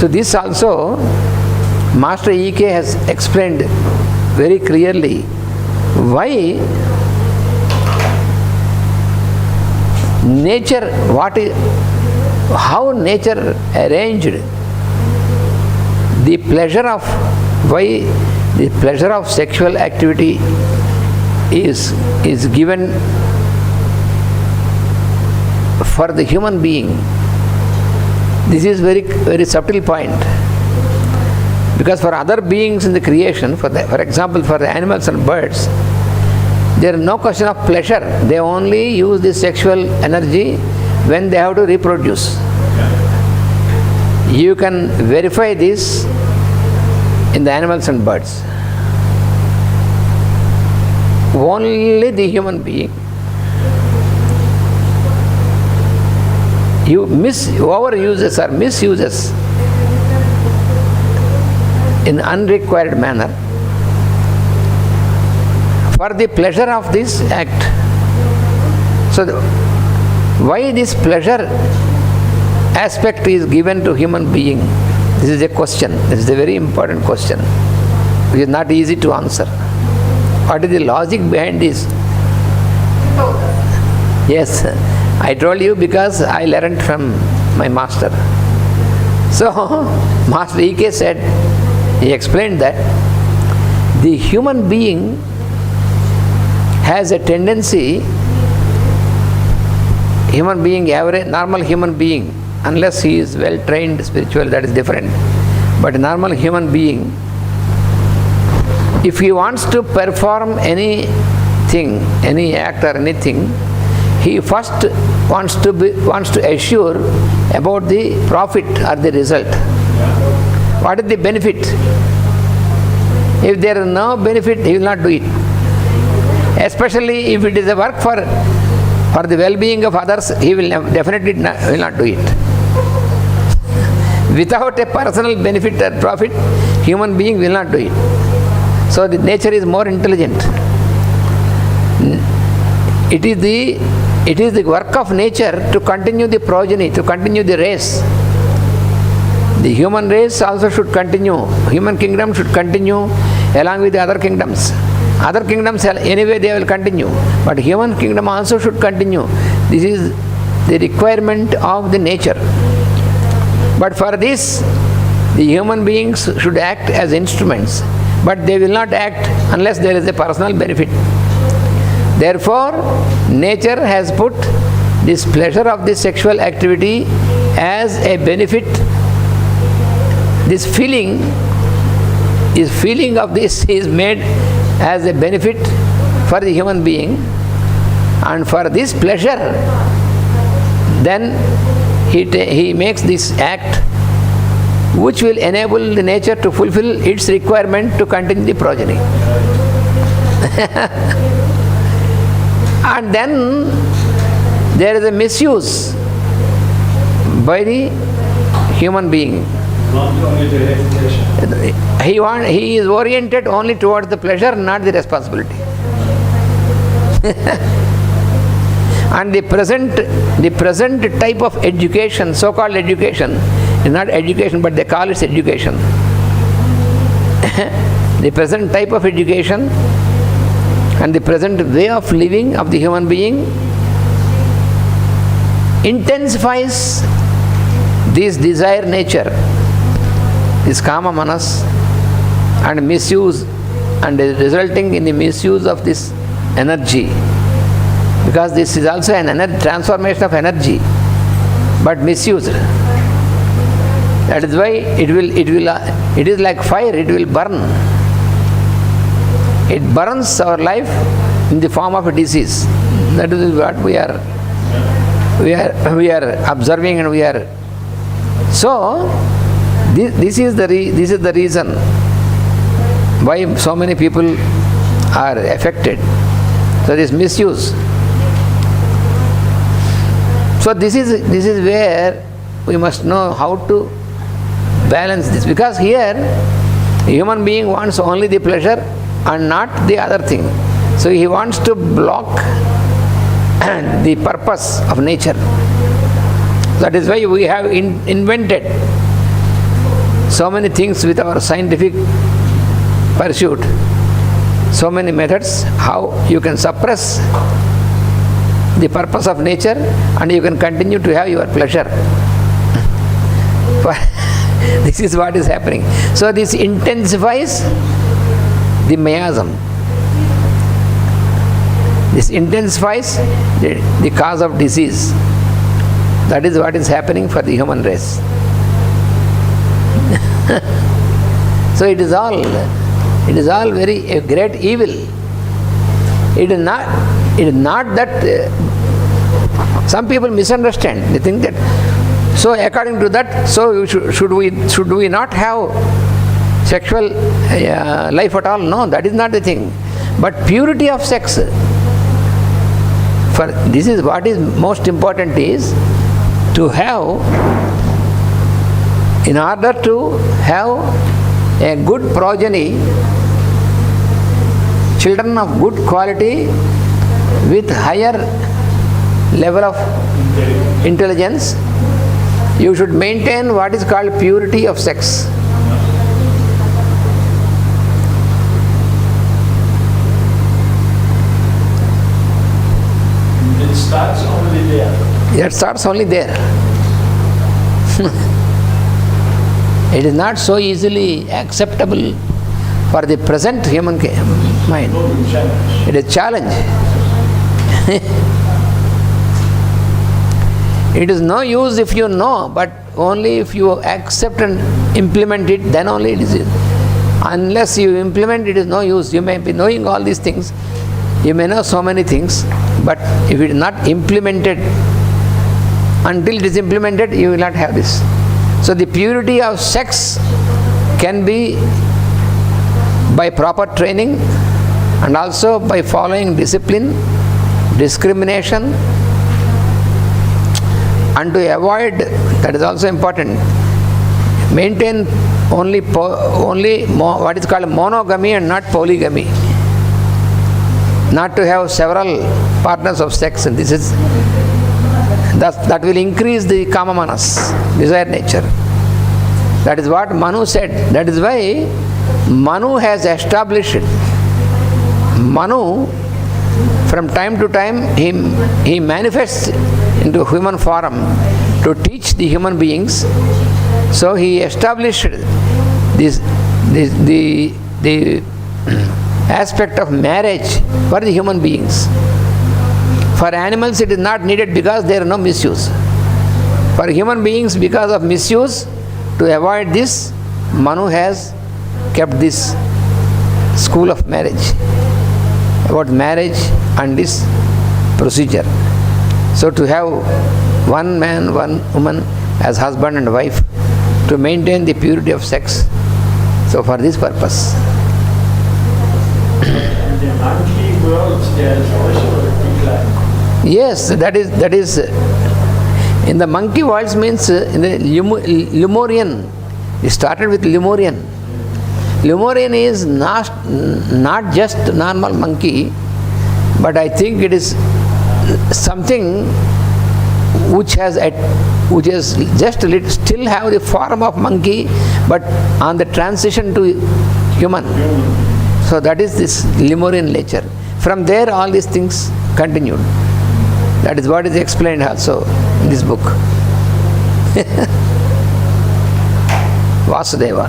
So this also Master E.K. has explained very clearly why nature, how nature arranged the pleasure of, why the pleasure of sexual activity is given for the human being. This is very subtle point. Because for other beings in the creation, for example, for the animals and birds, there is no question of pleasure. They only use the sexual energy when they have to reproduce. You can verify this in the animals and birds. Only the human being, overuses or misuses in unrequired manner for the pleasure of this act. So why this pleasure aspect is given to human being? This is a question. This is a very important question. It is not easy to answer. What is the logic behind this? Yes, I told you because I learned from my master. So Master E.K. said, he explained that the human being has a tendency, normal human being, unless he is well trained spiritual, that is different. But a normal human being, if he wants to perform anything, any act or anything, he first wants to assure about the profit or the result. What is the benefit? If there is no benefit, he will not do it. Especially if it is a work for the well-being of others, he will definitely will not do it. Without a personal benefit or profit, human being will not do it. So the nature is more intelligent. It is the work of nature to continue the progeny, to continue the race. The human race also should continue. Human kingdom should continue along with the other kingdoms. Other kingdoms, anyway, they will continue. But human kingdom also should continue. This is the requirement of the nature. But for this, the human beings should act as instruments. But they will not act unless there is a personal benefit. Therefore, nature has put this pleasure of this sexual activity as a benefit. This feeling of this is made as a benefit for the human being, and for this pleasure, then he makes this act which will enable the nature to fulfill its requirement to continue the progeny. And then there is a misuse by the human being. He is oriented only towards the pleasure, not the responsibility. And the present type of education, so-called education, is not education, but they call it education. The present type of education and the present way of living of the human being intensifies this desire nature, this kama manas, and misuse, and resulting in the misuse of this energy, because this is also an transformation of energy, but misused. That is why it is like fire, it will burn. It burns our life in the form of a disease. That is what we are observing, and we are. So this is the reason why so many people are affected. So this misuse. So this is where we must know how to balance this, because here a human being wants only the pleasure and not the other thing. So he wants to block the purpose of nature. That is why we have invented so many things with our scientific pursuit, so many methods, how you can suppress the purpose of nature and you can continue to have your pleasure. This is what is happening. So this intensifies the miasm. This intensifies the cause of disease. That is what is happening for the human race. So it is all very a great evil. It is not that some people misunderstand. They think that, so according to that, so should we not have sexual life at all? No, that is not the thing. But purity of sex, for this is what is most important, is to have, in order to have a good progeny, children of good quality with higher level of intelligence, you should maintain what is called purity of sex. It starts only there. It starts only there. It is not so easily acceptable for the present human mind. It is a challenge. It is no use if you know, but only if you accept and implement it, then only it is. Unless you implement, it is no use. You may be knowing all these things, you may know so many things, but if it is not implemented, until it is implemented, you will not have this. So the purity of sex can be by proper training and also by following discipline, discrimination, and to avoid, that is also important, maintain only what is called monogamy and not polygamy. Not to have several partners of sex, and this is that will increase the kama manas, desire nature. That is what Manu said. That is why Manu has established it. Manu, from time to time, he manifests into human form to teach the human beings. So he established the aspect of marriage for the human beings. For animals it is not needed because there is no misuse. For human beings, because of misuse, to avoid this, Manu has kept this school of marriage, about marriage and this procedure. So to have one man, one woman as husband and wife, to maintain the purity of sex. So for this purpose. In the monkey world, there is also a decline. Yes, that is in the monkey world, means in the Lemurian. It started with Lemurian. Lemurian is not just normal monkey, but I think it is something which has just still have the form of monkey, but on the transition to human. So that is this Lemurian nature. From there all these things continued. That is what is explained also in this book. Vasudeva.